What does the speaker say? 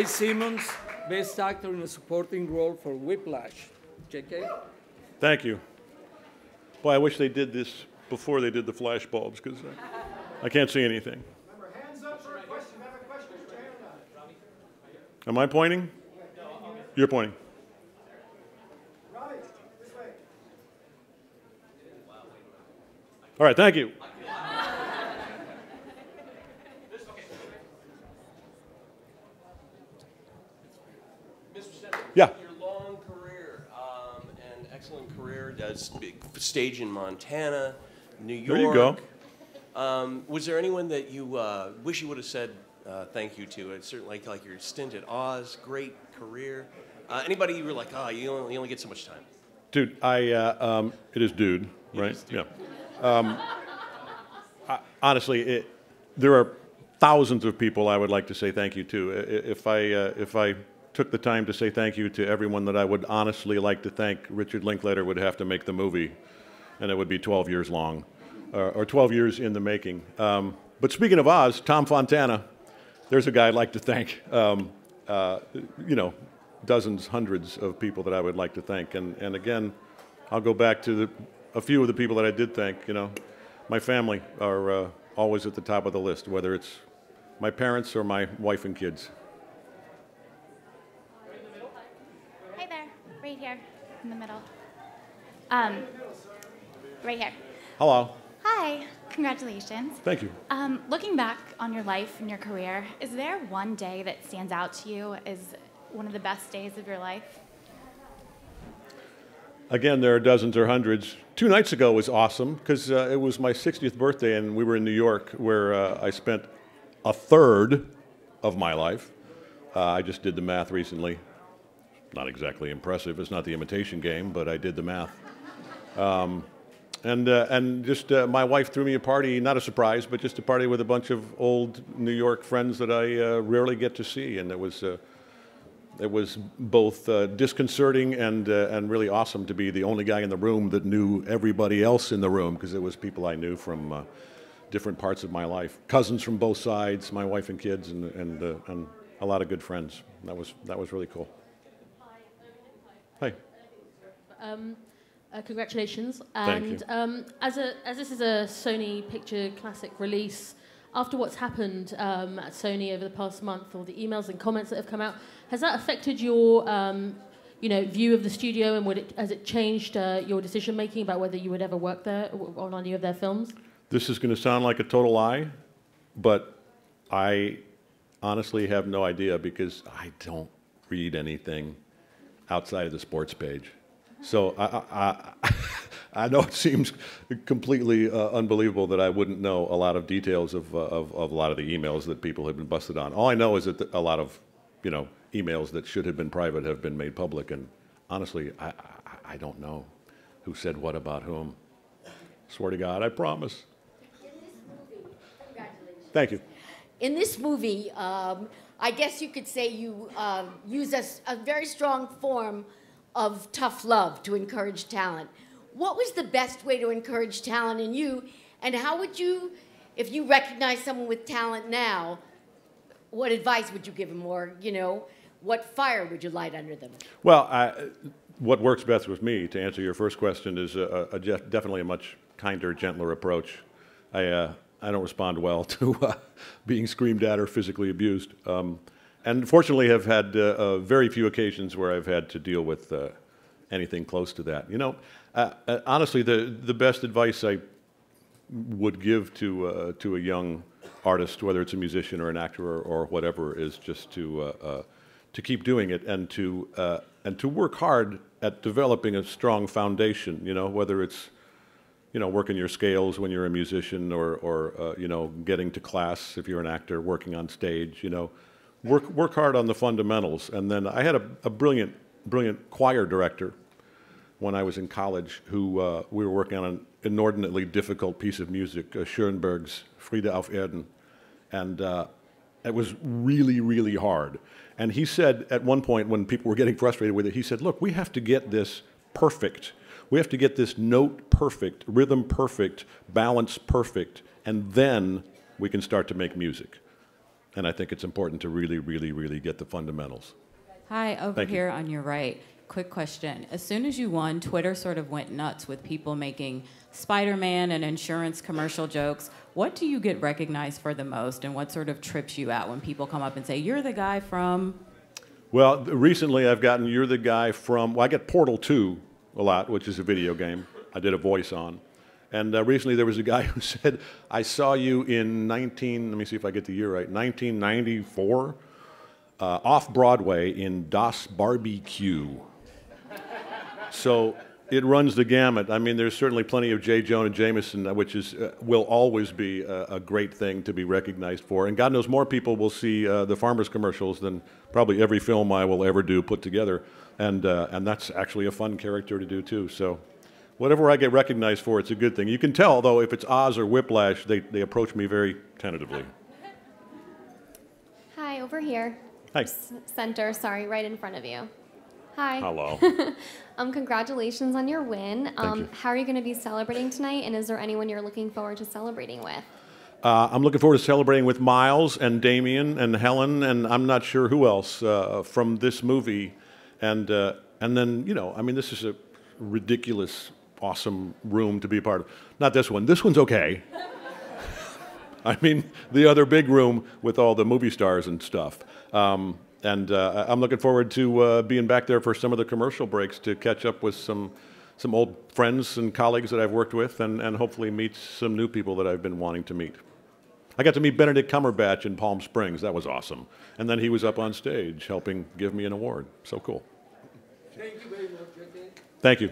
Simmons, Best Actor in a Supporting Role for Whiplash. JK? Thank you. Boy, I wish they did this before they did the flash bulbs, because I can't see anything. Remember, hands up for a question. Have a question, put your hand up. Am I pointing? You're pointing. Robbie, this way. All right, thank you. Yeah. Your long career and excellent career, stage in Montana, New York. There you go. Was there anyone that you wish you would have said thank you to? It's certainly like your stint at Oz, great career. Anybody you were like, oh, you only get so much time? Dude, it is dude, right? Is dude. Yeah. Honestly, there are thousands of people I would like to say thank you to. If I took the time to say thank you to everyone that I would honestly like to thank, Richard Linklater would have to make the movie, and it would be 12 years long, or 12 years in the making. But speaking of Oz, Tom Fontana, there's a guy I'd like to thank. Dozens, hundreds of people that I would like to thank. And again, I'll go back to a few of the people that I did thank. My family are always at the top of the list, whether it's my parents or my wife and kids. Hi there, right here in the middle. Right here. Hello. Hi, congratulations. Thank you. Looking back on your life and your career, is there one day that stands out to you as one of the best days of your life? Again, there are dozens or hundreds. 2 nights ago was awesome because it was my 60th birthday and we were in New York where I spent a third of my life. I just did the math recently. Not exactly impressive. It's not the Imitation Game, but I did the math. My wife threw me a party, not a surprise, but just a party with a bunch of old New York friends that I rarely get to see, and it was both disconcerting and really awesome to be the only guy in the room that knew everybody else in the room, because it was people I knew from different parts of my life, cousins from both sides, my wife and kids, and a lot of good friends. That was really cool. Hi. Congratulations. Thank And as this is a Sony Picture Classic release, after what's happened at Sony over the past month, all the emails and comments that have come out, has that affected your view of the studio, and has it changed your decision making about whether you would ever work there on any of their films? This is going to sound like a total lie, but I honestly have no idea because I don't read anything outside of the sports page. So I know it seems completely unbelievable that I wouldn't know a lot of details of a lot of the emails that people have been busted on. All I know is that a lot of emails that should have been private have been made public, and honestly, I don't know who said what about whom. Swear to God, I promise. In this movie, congratulations. Thank you. In this movie, I guess you could say you use a very strong form of tough love to encourage talent. What was the best way to encourage talent in you, and how would you, if you recognize someone with talent now, what advice would you give them, or what fire would you light under them? Well, what works best with me, to answer your first question, is definitely a much kinder, gentler approach. I don't respond well to being screamed at or physically abused. And fortunately have had very few occasions where I've had to deal with anything close to that. Honestly, the best advice I would give to a young artist, whether it's a musician or an actor or whatever, is just to keep doing it and to work hard at developing a strong foundation. Whether it's working your scales when you're a musician, or getting to class if you're an actor, working on stage. Work hard on the fundamentals. And then I had a brilliant choir director when I was in college who we were working on an inordinately difficult piece of music, Schoenberg's Friede auf Erden. And it was really, really hard. And he said at one point when people were getting frustrated with it, he said, look, we have to get this perfect. We have to get this note perfect, rhythm perfect, balance perfect, and then we can start to make music. And I think it's important to really, really, really get the fundamentals. Hi, over Thank you. here on your right. Quick question. As soon as you won, Twitter sort of went nuts with people making Spider-Man and insurance commercial jokes. What do you get recognized for the most, and what sort of trips you out when people come up and say, you're the guy from... Well, recently I've gotten, you're the guy from, well, I get Portal 2 a lot, which is a video game I did a voice on. And recently there was a guy who said, I saw you in let me see if I get the year right, 1994, off Broadway in Das Barbecue. So it runs the gamut. I mean, there's certainly plenty of J. Jonah Jameson, which is, will always be a great thing to be recognized for. And God knows more people will see the Farmers commercials than probably every film I will ever do put together. And that's actually a fun character to do too. So whatever I get recognized for, it's a good thing. You can tell, though, if it's Oz or Whiplash, they approach me very tentatively. Hi, over here. Hi. Center, sorry, right in front of you. Hi. Hello. Congratulations on your win. Thank you. How are you going to be celebrating tonight, and is there anyone you're looking forward to celebrating with? I'm looking forward to celebrating with Miles and Damien and Helen, and I'm not sure who else from this movie. And then, you know, I mean, this is a ridiculous, awesome room to be a part of. Not this one. This one's okay. I mean, the other big room with all the movie stars and stuff. And I'm looking forward to being back there for some of the commercial breaks to catch up with some old friends and colleagues that I've worked with, and hopefully meet some new people that I've been wanting to meet. I got to meet Benedict Cumberbatch in Palm Springs. That was awesome. And then he was up on stage helping give me an award. So cool. Thank you very much, JK. Thank you.